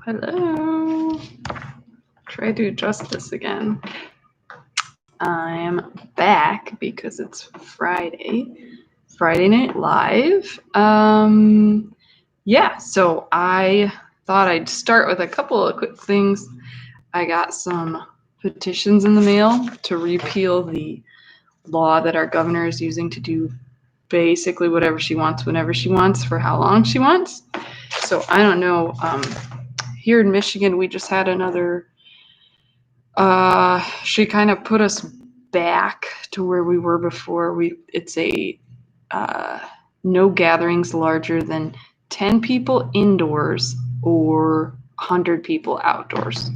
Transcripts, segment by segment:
Hello. Try to adjust this again. I'm back because it's Friday Night Live. Yeah, so I thought I'd start with a couple of quick things. I got some petitions in the mail to repeal the law that our governor is using to do basically whatever she wants, whenever she wants, for how long she wants. So I don't know. Here in Michigan, we just had another. She kind of put us back to where we were before. It's a no gatherings larger than 10 people indoors or 100 people outdoors.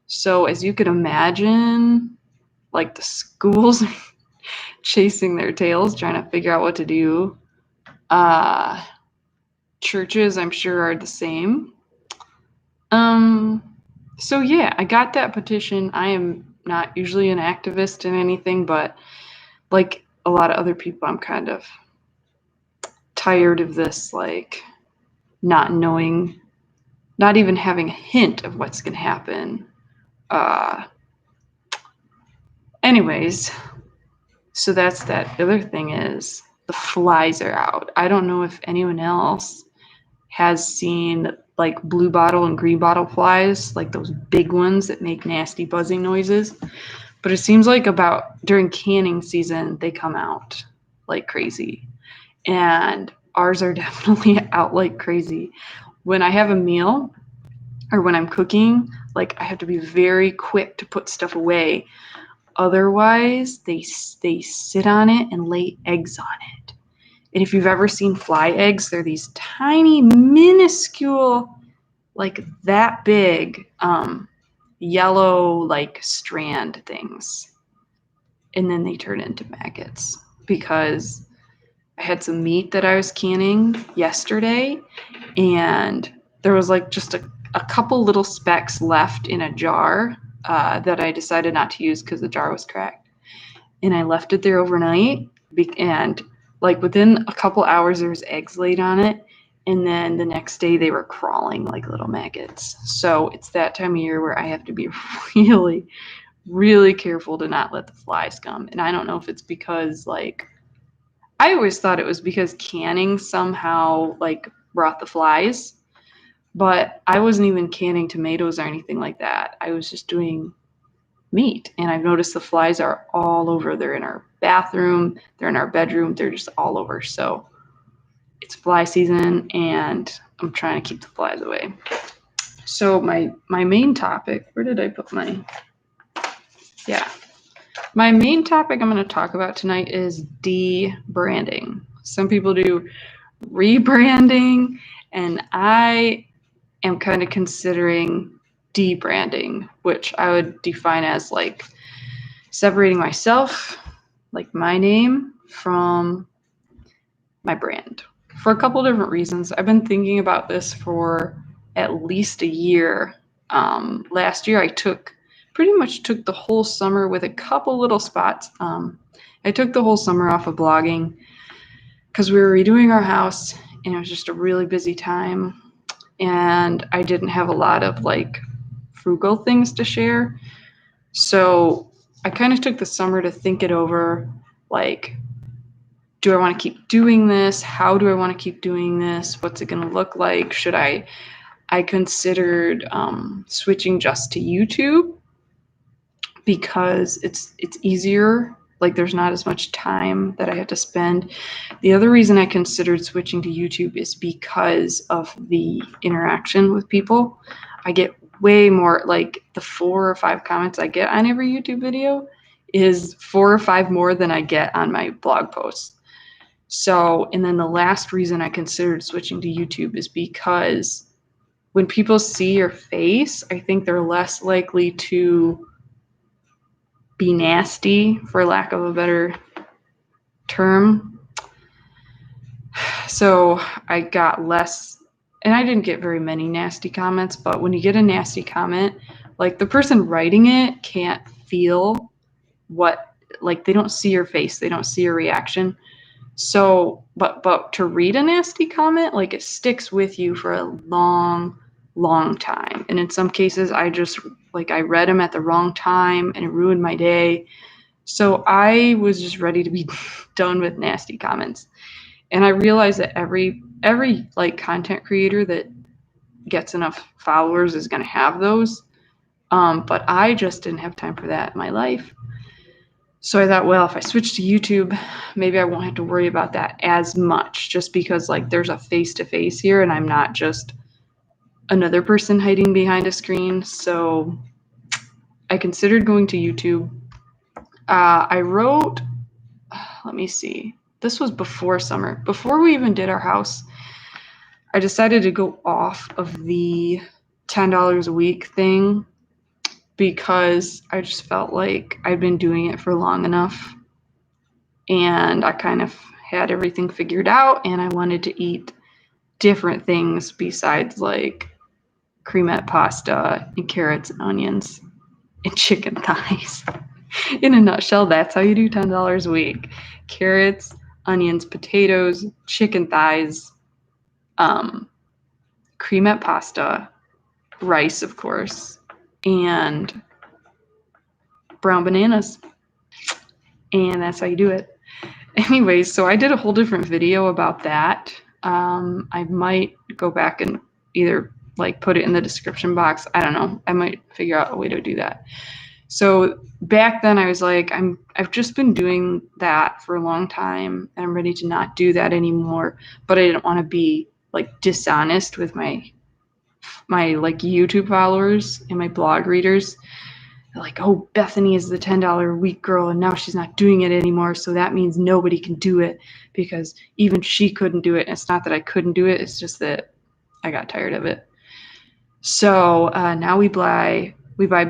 So as you could imagine, like the schools chasing their tails, trying to figure out what to do. Churches, I'm sure, are the same. So yeah, I got that petition. I am not usually an activist in anything, but like a lot of other people, I'm kind of tired of this, like not knowing, not even having a hint of what's going to happen. Anyways, so that's that. The other thing is the flies are out. I don't know if anyone else has seen like blue bottle and green bottle flies, like those big ones that make nasty buzzing noises. But it seems like about during canning season, they come out like crazy. And ours are definitely out like crazy. When I have a meal or when I'm cooking, like I have to be very quick to put stuff away. Otherwise, they sit on it and lay eggs on it. And if you've ever seen fly eggs, they're these tiny, minuscule, like that big, yellow, like strand things. And then they turn into maggots because I had some meat that I was canning yesterday, and there was like just a couple little specks left in a jar that I decided not to use because the jar was cracked. And I left it there overnight, and like within a couple hours there was eggs laid on it, and then the next day they were crawling like little maggots. So it's that time of year where I have to be really, really careful to not let the flies come. And I don't know if it's because like I always thought it was because canning somehow like brought the flies, but I wasn't even canning tomatoes or anything like that. I was just doing meat, and I've noticed the flies are all over. They're in our bathroom, they're in our bedroom, they're just all over. So it's fly season and I'm trying to keep the flies away. So my main topic, where did I put my main topic I'm going to talk about tonight is debranding. Some people do rebranding, and I am kind of considering debranding, which I would define as like separating myself, like my name, from my brand for a couple different reasons. I've been thinking about this for at least a year. Last year I pretty much took the whole summer with a couple little spots. I took the whole summer off of blogging because we were redoing our house and it was just a really busy time, and I didn't have a lot of like frugal things to share. So I kind of took the summer to think it over, like, do I want to keep doing this? How do I want to keep doing this? What's it going to look like? Should I considered switching just to YouTube because it's easier. Like there's not as much time that I have to spend. The other reason I considered switching to YouTube is because of the interaction with people. I get way more, like the 4 or 5 comments I get on every YouTube video is 4 or 5 more than I get on my blog posts. So, and then the last reason I considered switching to YouTube is because when people see your face, I think they're less likely to be nasty, for lack of a better term. So I got less, and I didn't get very many nasty comments, but when you get a nasty comment, like the person writing it can't feel what, like they don't see your face, they don't see your reaction. So, but to read a nasty comment, like it sticks with you for a long long time. And in some cases, I read them at the wrong time and it ruined my day. So I was just ready to be done with nasty comments. And I realized that every like content creator that gets enough followers is going to have those. But I just didn't have time for that in my life. So I thought, well, if I switch to YouTube, maybe I won't have to worry about that as much, just because like there's a face-to-face here and I'm not just another person hiding behind a screen. So I considered going to YouTube. I wrote, let me see, this was before summer. Before we even did our house, I decided to go off of the $10 a week thing because I just felt like I'd been doing it for long enough and I kind of had everything figured out and I wanted to eat different things besides like cremette pasta and carrots and onions and chicken thighs. In a nutshell, that's how you do $10 a week. Carrots, onions, potatoes, chicken thighs, cremette pasta, rice, of course, and brown bananas. And that's how you do it. Anyways, so I did a whole different video about that. I might go back and either like put it in the description box. I don't know. I might figure out a way to do that. So back then I was like, I've just been doing that for a long time and I'm ready to not do that anymore. But I didn't want to be like dishonest with my like YouTube followers and my blog readers. They're like, oh, Bethany is the $10 a week girl and now she's not doing it anymore. So that means nobody can do it because even she couldn't do it. And it's not that I couldn't do it. It's just that I got tired of it. So now we buy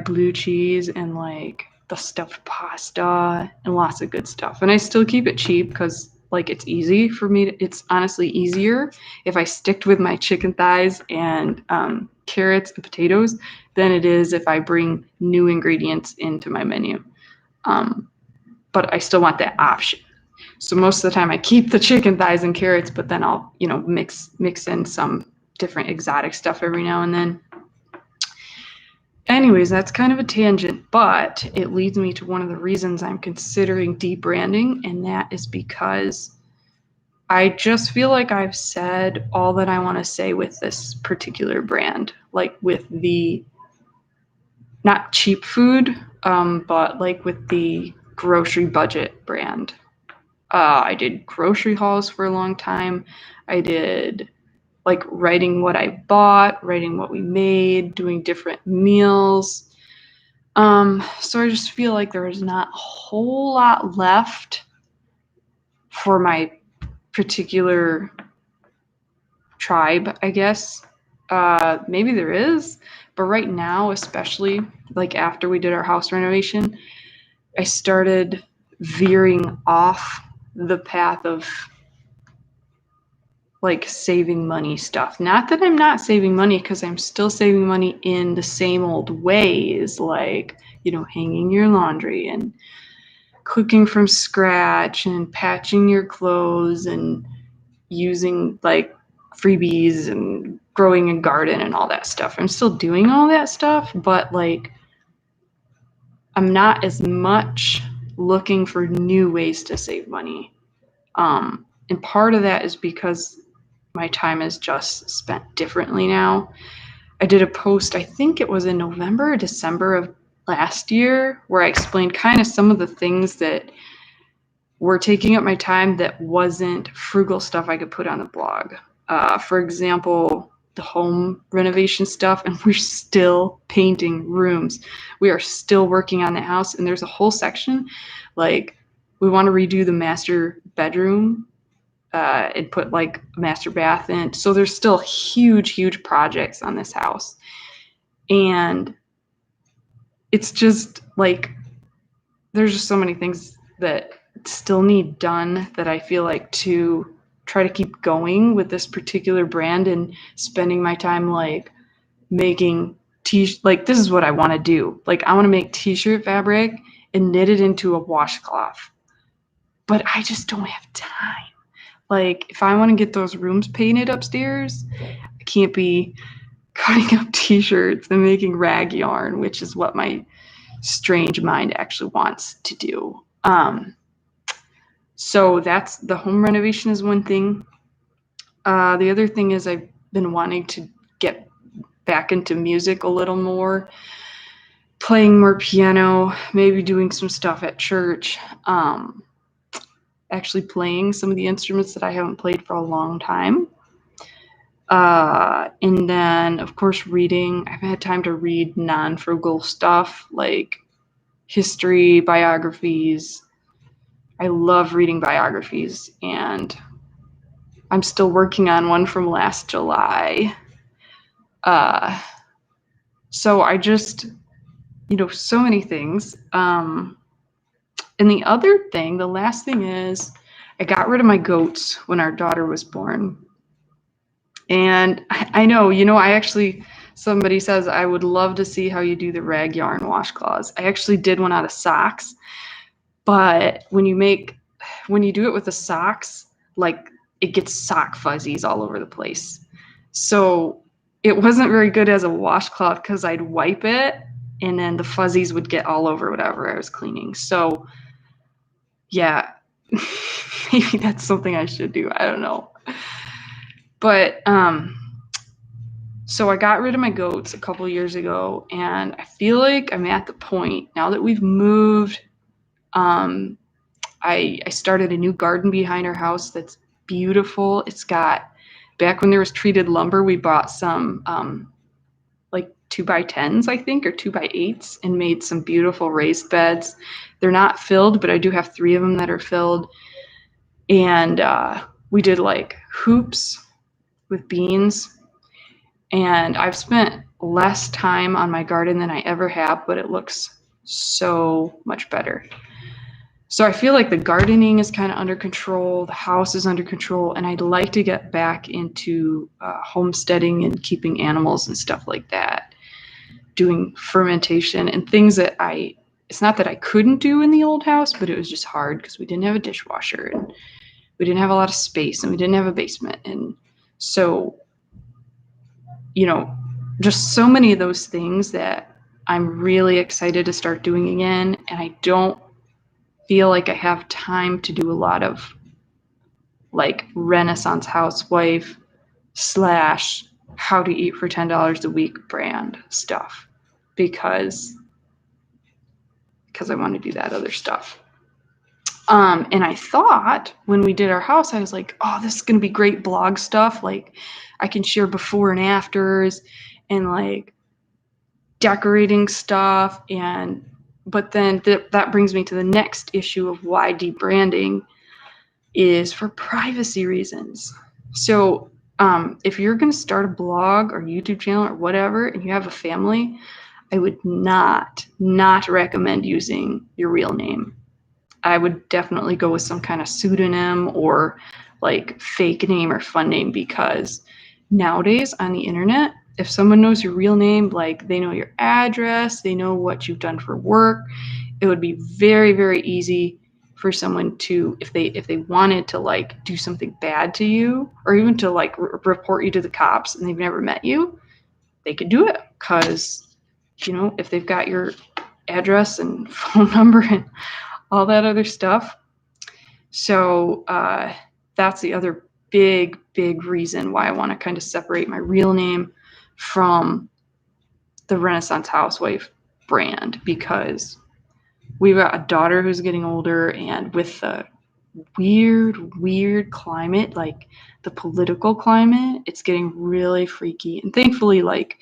blue cheese and like the stuffed pasta and lots of good stuff. And I still keep it cheap because like it's easy for me. It's honestly easier if I stick with my chicken thighs and carrots and potatoes than it is if I bring new ingredients into my menu. But I still want that option. So most of the time I keep the chicken thighs and carrots, but then I'll, mix in some different exotic stuff every now and then. Anyways, that's kind of a tangent, but it leads me to one of the reasons I'm considering debranding, and that is because I just feel like I've said all that I want to say with this particular brand, like with the not cheap food, but like with the grocery budget brand. I did grocery hauls for a long time. I did like writing what I bought, writing what we made, doing different meals. So I just feel like there is not a whole lot left for my particular tribe, I guess. Maybe there is, but right now, especially like after we did our house renovation, I started veering off the path of like saving money stuff. Not that I'm not saving money, because I'm still saving money in the same old ways, like, hanging your laundry and cooking from scratch and patching your clothes and using like freebies and growing a garden and all that stuff. I'm still doing all that stuff, but like I'm not as much looking for new ways to save money. And part of that is because my time is just spent differently now. I did a post, I think it was in November or December of last year, where I explained kind of some of the things that were taking up my time that wasn't frugal stuff I could put on the blog. For example, the home renovation stuff, and we're still painting rooms. We are still working on the house, and there's a whole section, like we want to redo the master bedroom and put like a master bath in. So there's still huge projects on this house. And it's just like, there's just so many things that still need done that I feel like to try to keep going with this particular brand and spending my time like making like this is what I want to do. Like I want to make t-shirt fabric and knit it into a washcloth. But I just don't have time. Like if I want to get those rooms painted upstairs, I can't be cutting up t-shirts and making rag yarn, which is what my strange mind actually wants to do. So that's the home renovation is one thing. The other thing is I've been wanting to get back into music a little more, playing more piano, maybe doing some stuff at church, actually playing some of the instruments that I haven't played for a long time. And then, of course, reading. I've had time to read non-frugal stuff like history, biographies. I love reading biographies, and I'm still working on one from last July. So I just, so many things. And the other thing, the last thing is I got rid of my goats when our daughter was born. And I know, somebody says, I would love to see how you do the rag yarn washcloths. I actually did one out of socks, but when you do it with the socks, like it gets sock fuzzies all over the place. So it wasn't very good as a washcloth because I'd wipe it and then the fuzzies would get all over whatever I was cleaning. So yeah, maybe that's something I should do. I don't know. But so I got rid of my goats a couple of years ago, and I feel like I'm at the point now that we've moved. I started a new garden behind our house that's beautiful. It's got, back when there was treated lumber, we bought some like 2x10s, I think, or 2x8s, and made some beautiful raised beds. They're not filled, but I do have 3 of them that are filled. And we did like hoops with beans. And I've spent less time on my garden than I ever have, but it looks so much better. So I feel like the gardening is kind of under control, the house is under control, and I'd like to get back into homesteading and keeping animals and stuff like that, doing fermentation and things that it's not that I couldn't do in the old house, but it was just hard because we didn't have a dishwasher and we didn't have a lot of space and we didn't have a basement. And so, just so many of those things that I'm really excited to start doing again. And I don't feel like I have time to do a lot of like Renaissance housewife / how to eat for $10 a week brand stuff because I want to do that other stuff. And I thought when we did our house, I was like, oh, this is going to be great blog stuff. Like I can share before and afters and like decorating stuff. But then that brings me to the next issue of why debranding is for privacy reasons. So if you're going to start a blog or YouTube channel or whatever, and you have a family, I would not recommend using your real name. I would definitely go with some kind of pseudonym or like fake name or fun name, because nowadays on the internet, if someone knows your real name, like they know your address, they know what you've done for work, it would be very, very easy for someone to, if they wanted to like do something bad to you or even to like report you to the cops and they've never met you, they could do it because, if they've got your address and phone number and all that other stuff. So that's the other big reason why I want to kind of separate my real name from the Renaissance housewife brand, because we've got a daughter who's getting older, and with the weird climate, like the political climate, it's getting really freaky. And thankfully, like,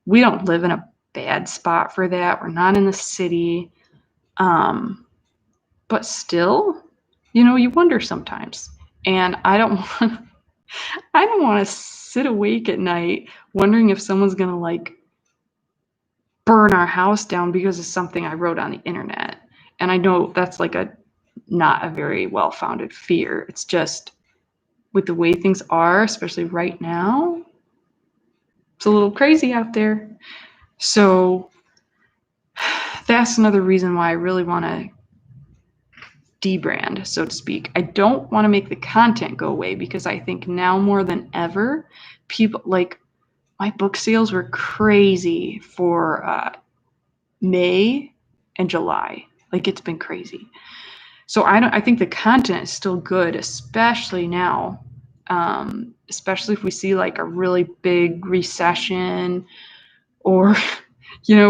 we don't live in a bad spot for that. We're not in the city. But still, you wonder sometimes. And I don't want to sit awake at night wondering if someone's going to like burn our house down because of something I wrote on the internet. And I know that's like not a very well-founded fear. It's just with the way things are, especially right now, it's a little crazy out there. So that's another reason why I really want to debrand, so to speak. I don't want to make the content go away, because I think now more than ever, people like my book sales were crazy for May and July. Like, it's been crazy. So I think the content is still good, especially now. Especially if we see like a really big recession, or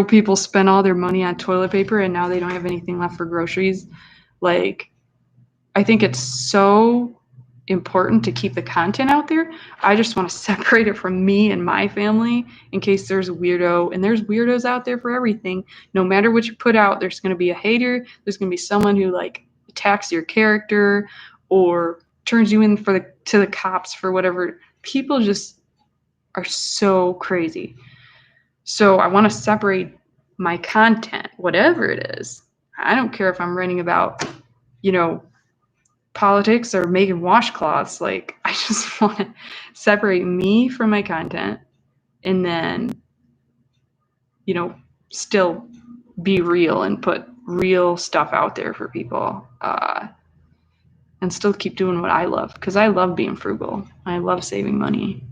people spend all their money on toilet paper and now they don't have anything left for groceries. Like, I think it's so important to keep the content out there. I just want to separate it from me and my family in case there's a weirdo, and there's weirdos out there for everything. No matter what you put out, there's going to be a hater. There's going to be someone who like attacks your character or turns you in to the cops for whatever. People just are so crazy. So I want to separate my content, whatever it is. I don't care if I'm writing about, politics or making washcloths. Like, I just want to separate me from my content, and then, still be real and put real stuff out there for people, and still keep doing what I love, because I love being frugal. I love saving money,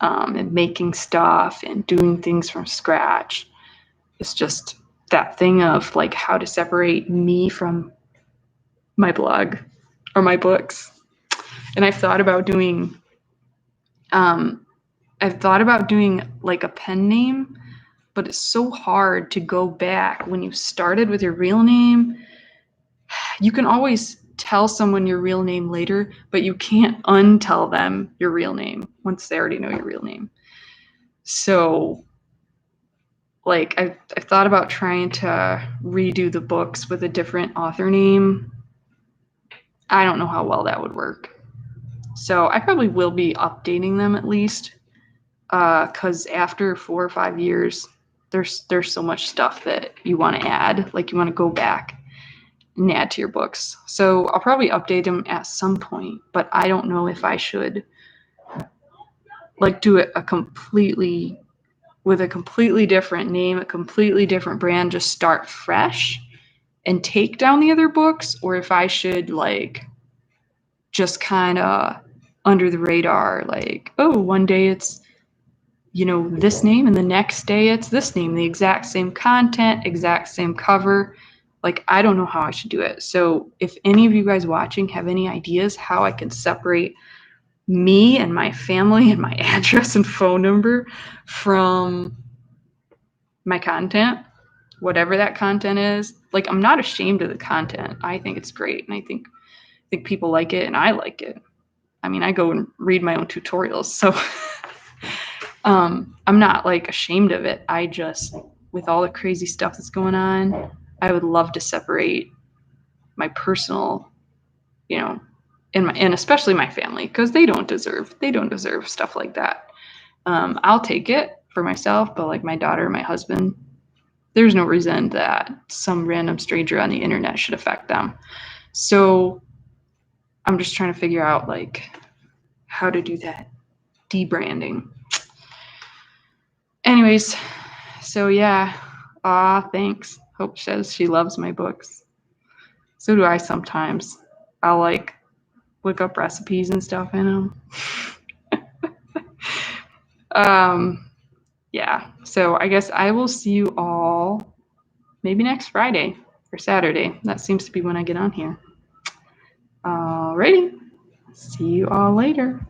and making stuff and doing things from scratch. It's just that thing of like how to separate me from my blog or my books. And I've thought about doing like a pen name, but it's so hard to go back when you started with your real name. You can always tell someone your real name later, but you can't untell them your real name once they already know your real name. So like I've thought about trying to redo the books with a different author name. I don't know how well that would work. So I probably will be updating them at least, because after 4 or 5 years, there's so much stuff that you want to add. Like, you want to go back and add to your books. So I'll probably update them at some point, but I don't know if I should like do it with a completely different name, a completely different brand, just start fresh and take down the other books, or if I should like just kind of under the radar, like, oh, one day it's this name and the next day it's this name, the exact same content, exact same cover. Like, I don't know how I should do it. So if any of you guys watching have any ideas how I can separate me and my family and my address and phone number from my content, whatever that content is. Like, I'm not ashamed of the content. I think it's great, and I think people like it, and I like it. I mean, I go and read my own tutorials, so I'm not like ashamed of it. I just, with all the crazy stuff that's going on, I would love to separate my personal, and especially my family, because they don't deserve stuff like that. I'll take it for myself, but like my daughter, my husband, there's no reason that some random stranger on the internet should affect them. So I'm just trying to figure out like how to do that debranding. Anyways, so yeah, thanks. Hope says she loves my books. So do I sometimes. I'll like look up recipes and stuff in them. Yeah, so I guess I will see you all maybe next Friday or Saturday. That seems to be when I get on here. Alrighty, see you all later.